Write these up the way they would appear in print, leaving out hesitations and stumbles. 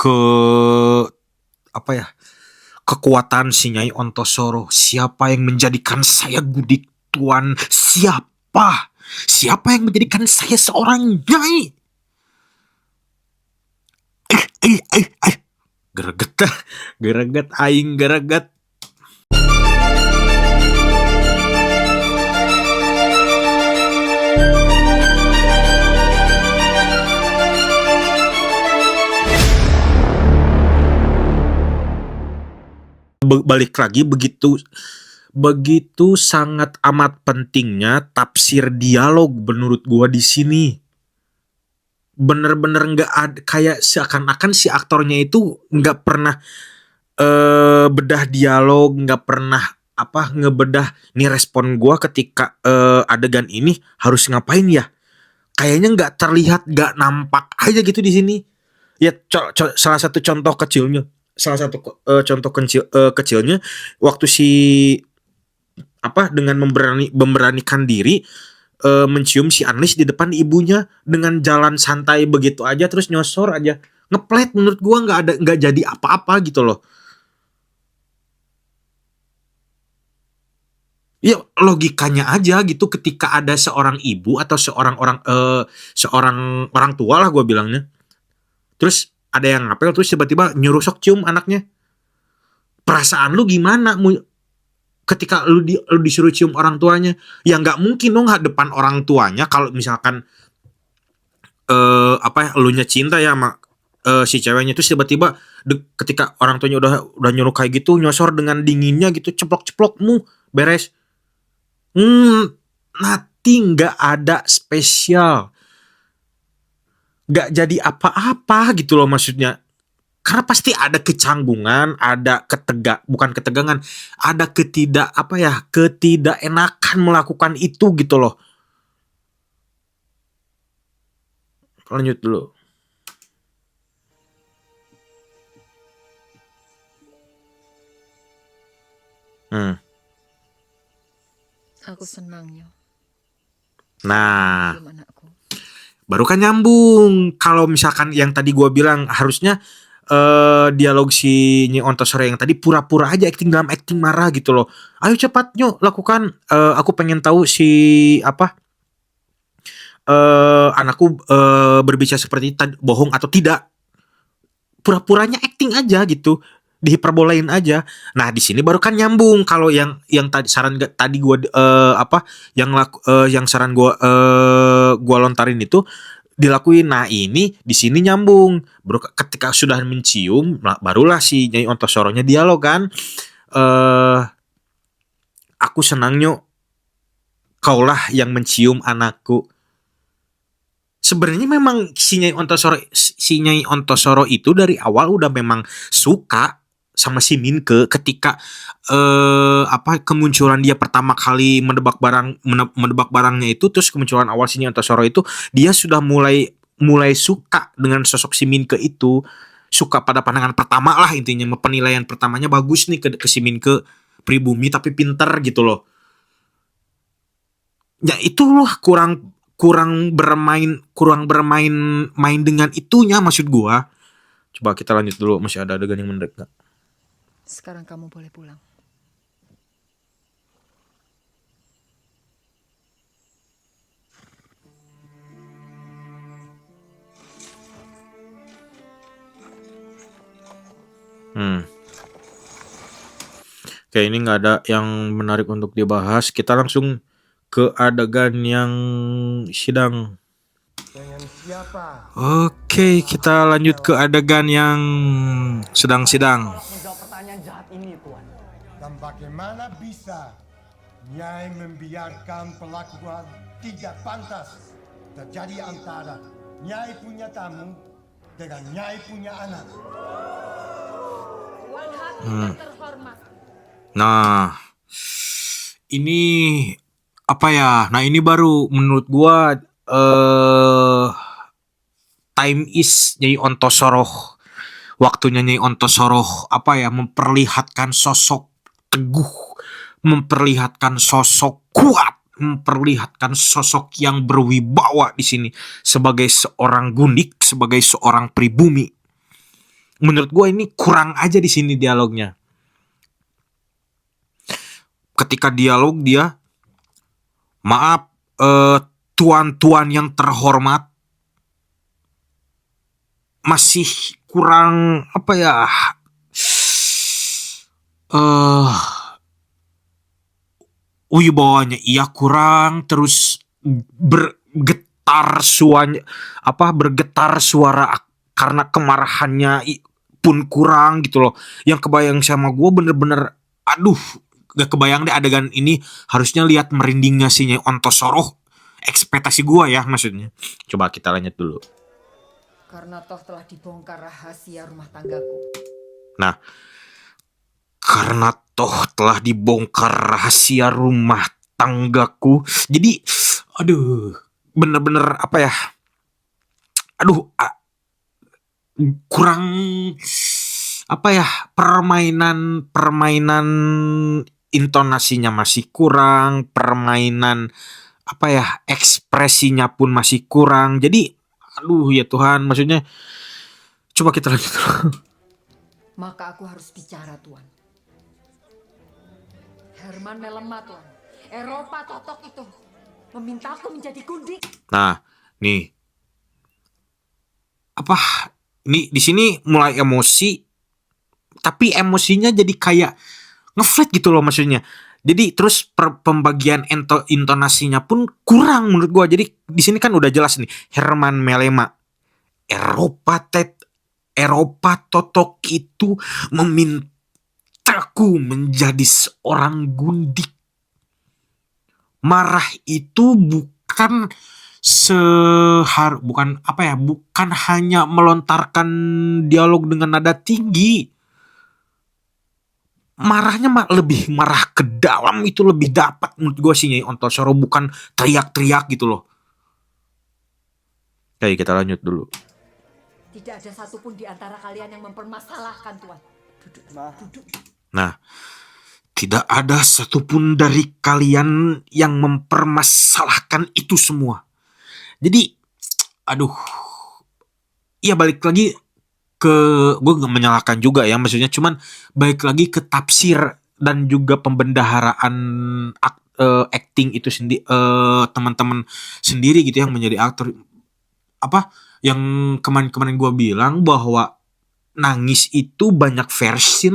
ke apa ya, kekuatan si Nyai Ontosoro. Siapa yang menjadikan saya Gudik Tuan? Siapa yang menjadikan saya seorang nyai? Gereget gereget aing gereget. Balik lagi, begitu sangat amat pentingnya tafsir dialog menurut gua di sini. Bener-bener nggak ada, kayak seakan-akan si aktornya itu nggak pernah bedah dialog, nggak pernah ngebedah nih respon gua ketika adegan ini harus ngapain ya. Kayaknya nggak terlihat, nggak nampak aja gitu di sini. Ya salah satu contoh kecilnya waktu si dengan memberanikan diri mencium si Anlis di depan ibunya dengan jalan santai begitu aja, terus nyosor aja ngeplet. Menurut gua nggak jadi apa-apa gitu loh. Ya logikanya aja gitu, ketika ada seorang ibu atau seorang orang tua lah gua bilangnya, terus ada yang ngapel terus tiba-tiba nyuruh sok cium anaknya. Perasaan lu gimana ketika lu disuruh cium orang tuanya? Ya nggak mungkin dong depan orang tuanya. Kalau misalkan elunya cinta ya sama si ceweknya, terus tiba-tiba ketika orang tuanya udah nyuruh kayak gitu, nyosor dengan dinginnya gitu, ceplok-ceplok beres. Nanti nggak ada spesial, nggak jadi apa-apa gitu loh maksudnya. Karena pasti ada kecanggungan, ada bukan ketegangan, ada ketidakenakan melakukan itu gitu loh. Lanjut dulu. Aku senangnya. Nah, baru kan nyambung. Kalau misalkan yang tadi gue bilang harusnya dialog si Nyai Ontosoro yang tadi pura-pura aja dalam acting marah gitu loh. Ayo cepat Nyo lakukan, aku pengen tahu si anakku berbicara seperti tadi bohong atau tidak. Pura-puranya acting aja gitu, dihiperbolain aja. Nah di sini baru kan nyambung. Kalau yang tadi saran tadi gue yang saran gue lontarin itu dilakuin. Nah ini di sini nyambung. Baru ketika sudah mencium, barulah si Nyai Ontosoronya dialog kan. Aku senangnya kaulah yang mencium anakku. Sebenarnya memang si Nyai Ontosoro itu dari awal udah memang suka sama si Minke. Ketika kemunculan dia pertama kali mendebak barangnya itu, terus kemunculan awal si Nyai Ontosoro itu, dia sudah mulai suka dengan sosok si Minke itu. Suka pada pandangan pertama lah intinya. Penilaian pertamanya bagus nih ke si Minke, pribumi tapi pinter gitu loh. Ya itu loh kurang bermain dengan itunya maksud gua. Coba kita lanjut dulu, masih ada adegan yang menarik gak? Sekarang kamu boleh pulang. Oke, ini gak ada yang menarik untuk dibahas. Kita langsung ke adegan yang sidang. Oke, kita lanjut ke adegan yang sedang sidang. Menjawab pertanyaan jahat ini, Tuan. Dan bagaimana bisa Nyai membiarkan perlakuan tidak pantas terjadi antara Nyai punya tamu dengan Nyai punya anak? Tuan Hakim yang terhormat. Nah, ini Nah, ini baru menurut gua time is Nyai Ontosoro. Waktunya Nyai Ontosoro memperlihatkan sosok teguh, memperlihatkan sosok kuat, memperlihatkan sosok yang berwibawa di sini sebagai seorang gundik, sebagai seorang pribumi. Menurut gue ini kurang aja di sini dialognya. Ketika dialog dia, maaf tuan-tuan yang terhormat, masih kurang apa ya? Wibawanya iya kurang, terus bergetar suaranya bergetar suara karena kemarahannya pun kurang gitu loh. Yang kebayang sama gue bener-bener aduh, gak kebayang deh adegan ini. Harusnya lihat merindingnya si Nyai Ontosoroh, ekspektasi gue ya maksudnya. Coba kita lanjut dulu. Karena toh telah dibongkar rahasia rumah tanggaku. Nah, karena toh telah dibongkar rahasia rumah tanggaku. Jadi, aduh, bener-bener apa ya? Aduh, kurang apa ya? Permainan intonasinya masih kurang, permainan apa ya? Ekspresinya pun masih kurang. Jadi, aduh ya Tuhan, maksudnya coba kita lanjut dulu. Maka aku harus bicara, Tuan. Herman melemah, Tuan. Eropa Totok itu memintaku menjadi gundik. Nah, nih. Ini di sini mulai emosi, tapi emosinya jadi kayak ngeflat gitu loh maksudnya. Jadi terus pembagian intonasinya pun kurang menurut gua. Jadi di sini kan udah jelas nih, Herman Melema, Eropa Totok itu memintaku menjadi seorang gundik. Marah itu bukan bukan hanya melontarkan dialog dengan nada tinggi. Marahnya lebih marah ke dalam, itu lebih dapat menurut gue sih Nyai Ontosoroh, bukan teriak-teriak gitu loh. Oke, kita lanjut dulu. Tidak ada satupun di antara kalian yang mempermasalahkan, Tuan. Duduk. Nah, tidak ada satupun dari kalian yang mempermasalahkan itu semua. Jadi, aduh, ya balik lagi ke, gue gak menyalahkan juga ya, maksudnya cuman balik lagi ke tafsir dan juga pembendaharaan acting itu sendiri, teman-teman sendiri gitu yang menjadi aktor. Apa yang kemarin gue bilang bahwa nangis itu banyak versi,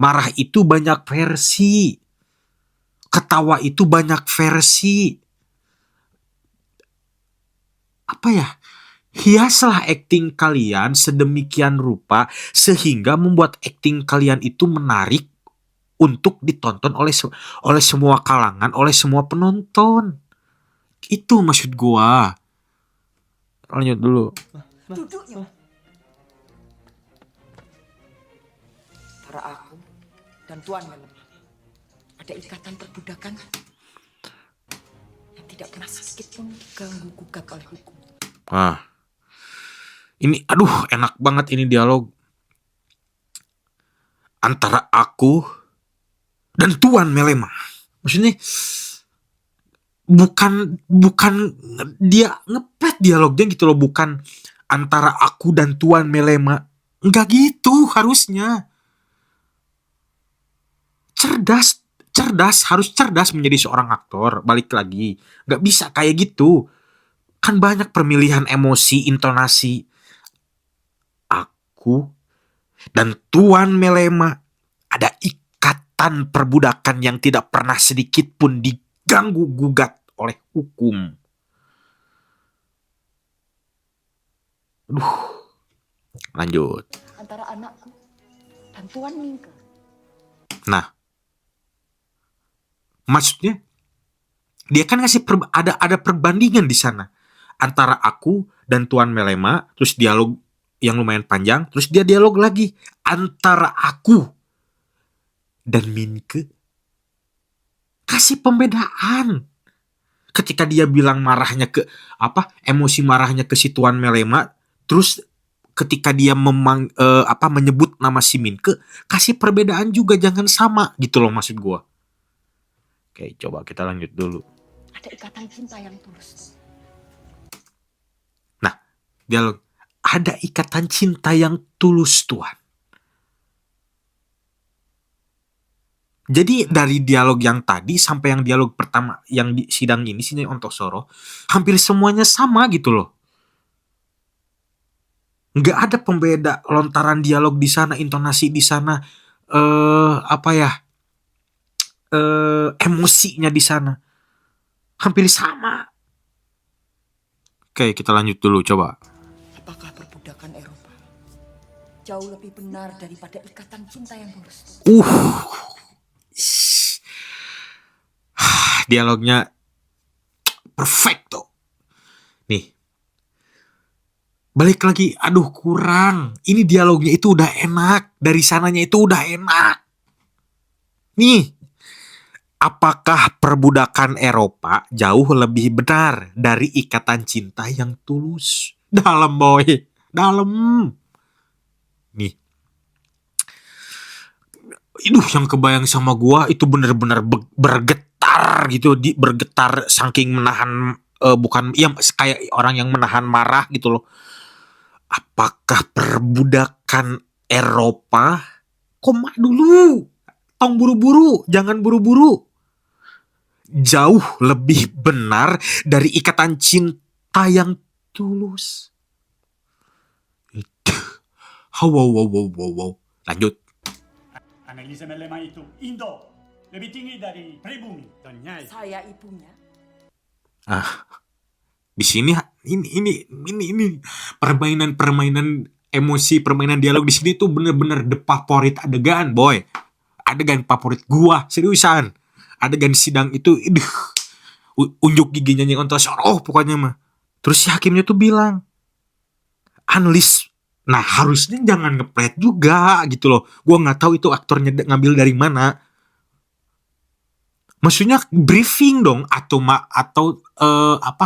marah itu banyak versi, ketawa itu banyak versi. Apa ya? Hiaslah acting kalian sedemikian rupa sehingga membuat acting kalian itu menarik untuk ditonton oleh semua kalangan, oleh semua penonton. Itu maksud gua. Lanjut dulu. Duduknya. Antara aku dan Tuan Melemah ada ikatan perbudakan yang tidak pernah sedikit pun diganggu gugat oleh hukum. Ini aduh enak banget ini dialog antara aku dan Tuan Melema. Maksudnya bukan dia ngepet dialognya gitu loh, bukan antara aku dan Tuan Melema. Enggak gitu harusnya. Harus cerdas menjadi seorang aktor. Balik lagi, nggak bisa kayak gitu. Kan banyak pemilihan emosi, intonasi. Aku dan Tuan Melema ada ikatan perbudakan yang tidak pernah sedikit pun diganggu gugat oleh hukum. Lanjut. Antara anakku dan Tuan Mingke. Nah, maksudnya dia kan ngasih ada perbandingan di sana antara aku dan Tuan Melema, terus dialog yang lumayan panjang, terus dia dialog lagi antara aku dan Minke. Kasih pembedaan. Ketika dia bilang marahnya ke emosi marahnya ke si Tuan Melema, terus ketika dia menyebut nama si Minke, kasih perbedaan juga, jangan sama gitu loh maksud gua. Oke, coba kita lanjut dulu. Ada ikatan cinta yang tulus. Nah, dialog ada ikatan cinta yang tulus, Tuhan. Jadi dari dialog yang tadi sampai yang dialog pertama yang di sidang ini, sidang Ontosoro, hampir semuanya sama gitu loh. Nggak ada pembeda, lontaran dialog di sana, intonasi di sana, emosinya di sana hampir sama. Oke, kita lanjut dulu coba. Apakah perbudakan Eropa jauh lebih benar daripada ikatan cinta yang tulus? Dialognya perfecto. Nih. Balik lagi, aduh kurang. Ini dialognya itu udah enak. Dari sananya itu udah enak. Nih. Apakah perbudakan Eropa jauh lebih benar dari ikatan cinta yang tulus? Dalam boy. Dalam. Nih. Yang kebayang sama gua itu bener-bener bergetar gitu, bergetar saking menahan bukan ya kayak orang yang menahan marah gitu loh. Apakah perbudakan Eropa? Koma dulu. Tong buru-buru, jangan buru-buru. Jauh lebih benar dari ikatan cinta yang tulus. Wow. Lanjut. Analisa melema itu Indo lebih tinggi dari pribumi dan nyai. Saya ibunya. Di sini ini permainan emosi, permainan dialog di sini tuh bener-bener the favorit adegan, boy. Adegan favorit gua, seriusan. Adegan sidang itu, unjuk giginya Nyai Ontosoro pokoknya mah. Terus si hakimnya tuh bilang, analis. Nah harusnya jangan ngepret juga gitu loh. Gua nggak tahu itu aktornya ngambil dari mana. Maksudnya briefing dong atau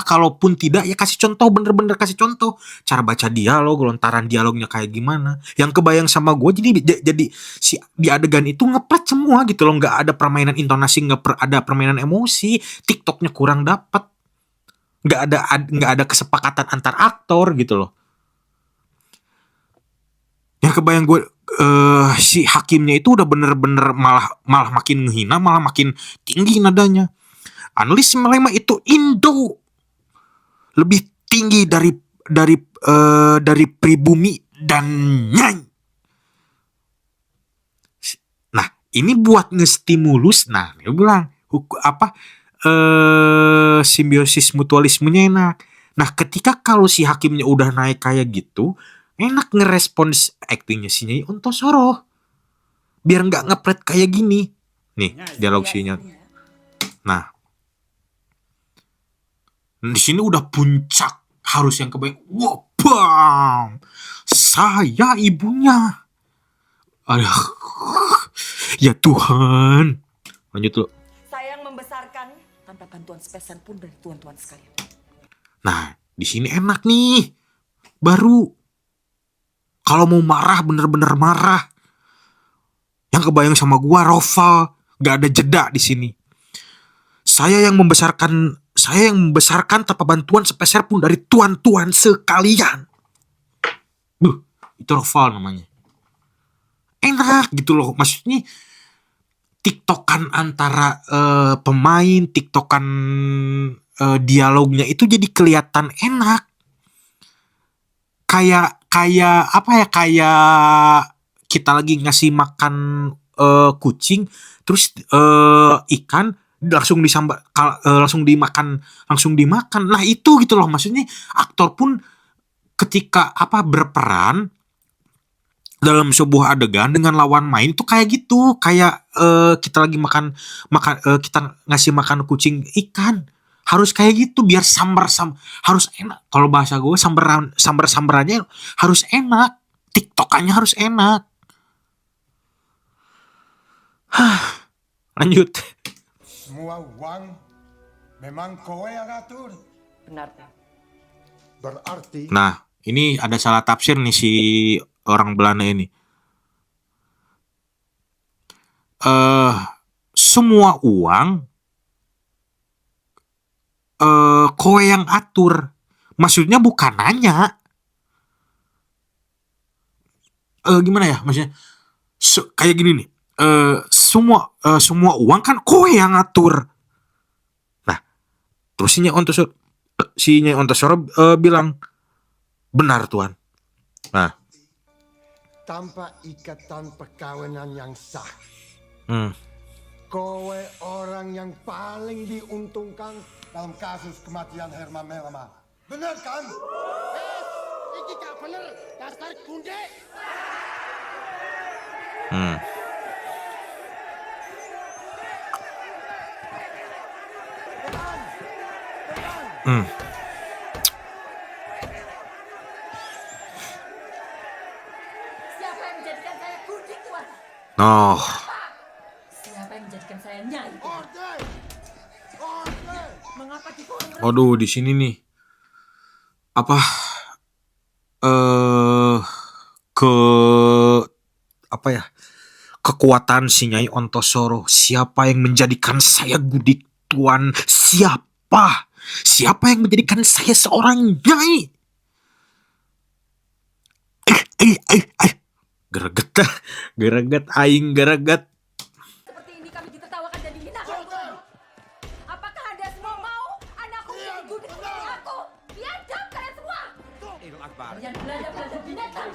kalaupun tidak ya kasih contoh, bener-bener kasih contoh cara baca dialog, lontaran dialognya kayak gimana. Yang kebayang sama gue jadi si di adegan itu ngepret semua gitu loh, nggak ada permainan intonasi, nggak ada permainan emosi, TikToknya kurang dapet, nggak ada kesepakatan antar aktor gitu loh. Yang kebayang gue si hakimnya itu udah bener-bener malah makin menghina, malah makin tinggi nadanya. Analis melema itu Indo lebih tinggi dari pribumi dan nyai. Nah ini buat ngestimulus. Nah dia bilang simbiosis mutualismenya enak. Nah ketika kalau si hakimnya udah naik kayak gitu, enak ngerespons aktingnya si Nyai Ontosoro. Biar nggak ngepret kayak gini. Nih, dialog sinya. Nah. Di sini udah puncak. Harus yang kebayang. Wah, bam. Saya ibunya. Aduh. Ya Tuhan. Lanjut dulu. Saya yang membesarkan tanpa bantuan sepeser pun dari tuan-tuan sekalian. Nah, di sini enak nih. Baru. Kalau mau marah, bener-bener marah. Yang kebayang sama gua, Roval. Gak ada jeda di sini. Saya yang membesarkan tanpa bantuan sepeser pun dari tuan-tuan sekalian. Itu Roval namanya. Enak gitu loh. Maksudnya, TikTokan antara pemain, TikTokan dialognya itu jadi kelihatan enak. Kayak kita lagi ngasih makan kucing, terus ikan langsung dimakan. Nah itu gitu loh, maksudnya aktor pun ketika berperan dalam sebuah adegan dengan lawan main itu kayak gitu, kayak kita lagi kita ngasih makan kucing ikan. Harus kayak gitu biar harus enak. Kalau bahasa gue samberannya harus enak. TikTokannya harus enak. Lanjut. Semua uang memang kowe yang atur. Benar. Berarti Nah, ini ada salah tafsir nih si orang Belanda ini. Semua uang kowe yang atur. Maksudnya bukan nanya. gimana ya maksudnya, kayak gini nih, semua uang kan kowe yang ngatur. Nah, terus si Nyai Ontosoro bilang, benar Tuan. Nah, Tanpa ikatan perkawinan yang sah, hmm, kowe orang yang paling diuntungkan dalam kasus kematian Herman Melama. Benar kan? Iki gak bener, dasar kunde. hmm. Hmm. Siapa yang menjadikan saya gundik, Tuan? Oh, Siapa yang menjadikan saya nyai? Orde! Orde! Mengapa dikurung? aduh di sini nih apa eh ke apa ya, kekuatan si Nyai Ontosoro. Siapa yang menjadikan saya gudik Tuan? Siapa yang menjadikan saya seorang nyai? Gereget aing gereget. Seperti ini kami ditertawakan dan dihinakan. Apakah Anda semua mau anakku menjadi gundik seperti aku? Biadab kalian semua! Kalian belanda binatang!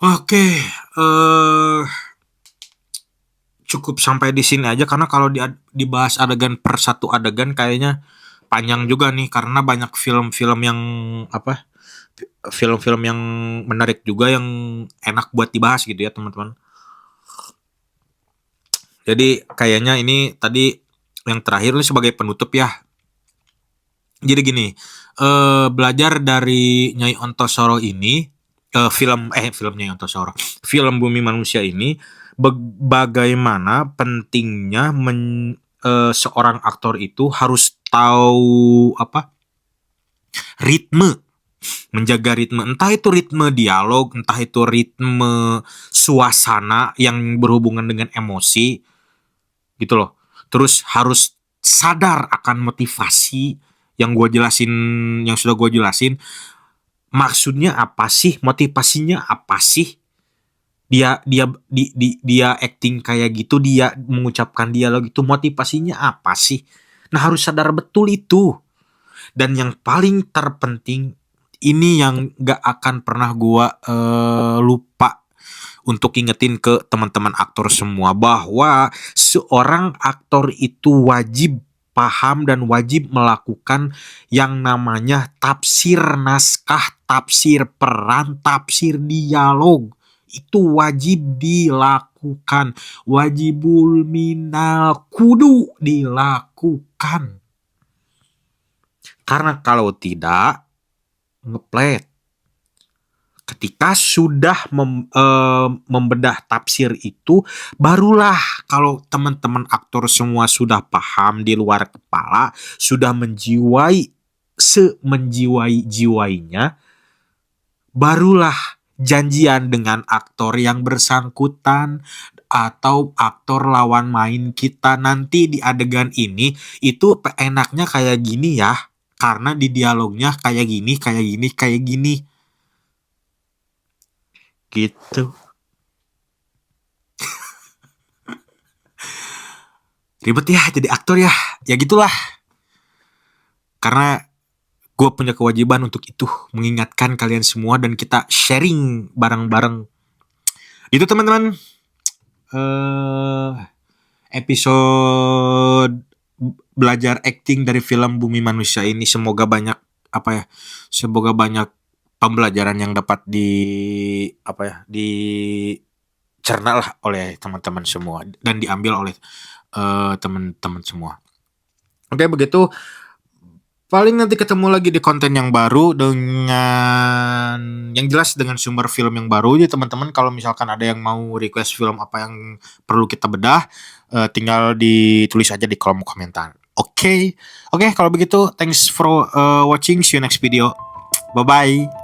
Oke, cukup sampai di sini aja karena kalau dibahas adegan per satu adegan kayaknya panjang juga nih, karena banyak film-film yang film-film yang menarik juga yang enak buat dibahas gitu ya teman-teman. Jadi kayaknya ini tadi yang terakhir nih sebagai penutup ya. Jadi gini, belajar dari Nyai Ontosoro ini, film Nyai Ontosoro, film Bumi Manusia ini, bagaimana pentingnya seorang aktor itu harus tahu ritme, menjaga ritme, entah itu ritme dialog, entah itu ritme suasana yang berhubungan dengan emosi gitu loh. Terus harus sadar akan motivasi yang sudah gue jelasin. Maksudnya apa sih, motivasinya apa sih? Dia acting kayak gitu, dia mengucapkan dialog itu, motivasinya apa sih? Nah, harus sadar betul itu. Dan yang paling terpenting, ini yang gak akan pernah gua lupa untuk ingetin ke teman-teman aktor semua, bahwa seorang aktor itu wajib paham dan wajib melakukan yang namanya tafsir naskah, tafsir peran, tafsir dialog. Itu wajib dilakukan. Wajibul minal kudu dilakukan. Karena kalau tidak, ngeplet. Ketika sudah membedah tafsir itu, barulah kalau teman-teman aktor semua sudah paham di luar kepala, sudah menjiwainya, barulah janjian dengan aktor yang bersangkutan atau aktor lawan main kita nanti di adegan ini itu enaknya kayak gini ya, karena di dialognya kayak gini gitu. Ribet ya jadi aktor ya gitulah. Karena gue punya kewajiban untuk itu, mengingatkan kalian semua dan kita sharing bareng-bareng. Itu teman-teman, episode belajar acting dari film Bumi Manusia ini. Semoga banyak pembelajaran yang dapat dicerna lah oleh teman-teman semua dan diambil oleh teman-teman semua. Oke, begitu. Paling nanti ketemu lagi di konten yang baru dengan yang jelas dengan sumber film yang baru. Jadi teman-teman kalau misalkan ada yang mau request film apa yang perlu kita bedah, tinggal ditulis aja di kolom komentar. Oke, kalau begitu thanks for watching. See you next video. Bye bye.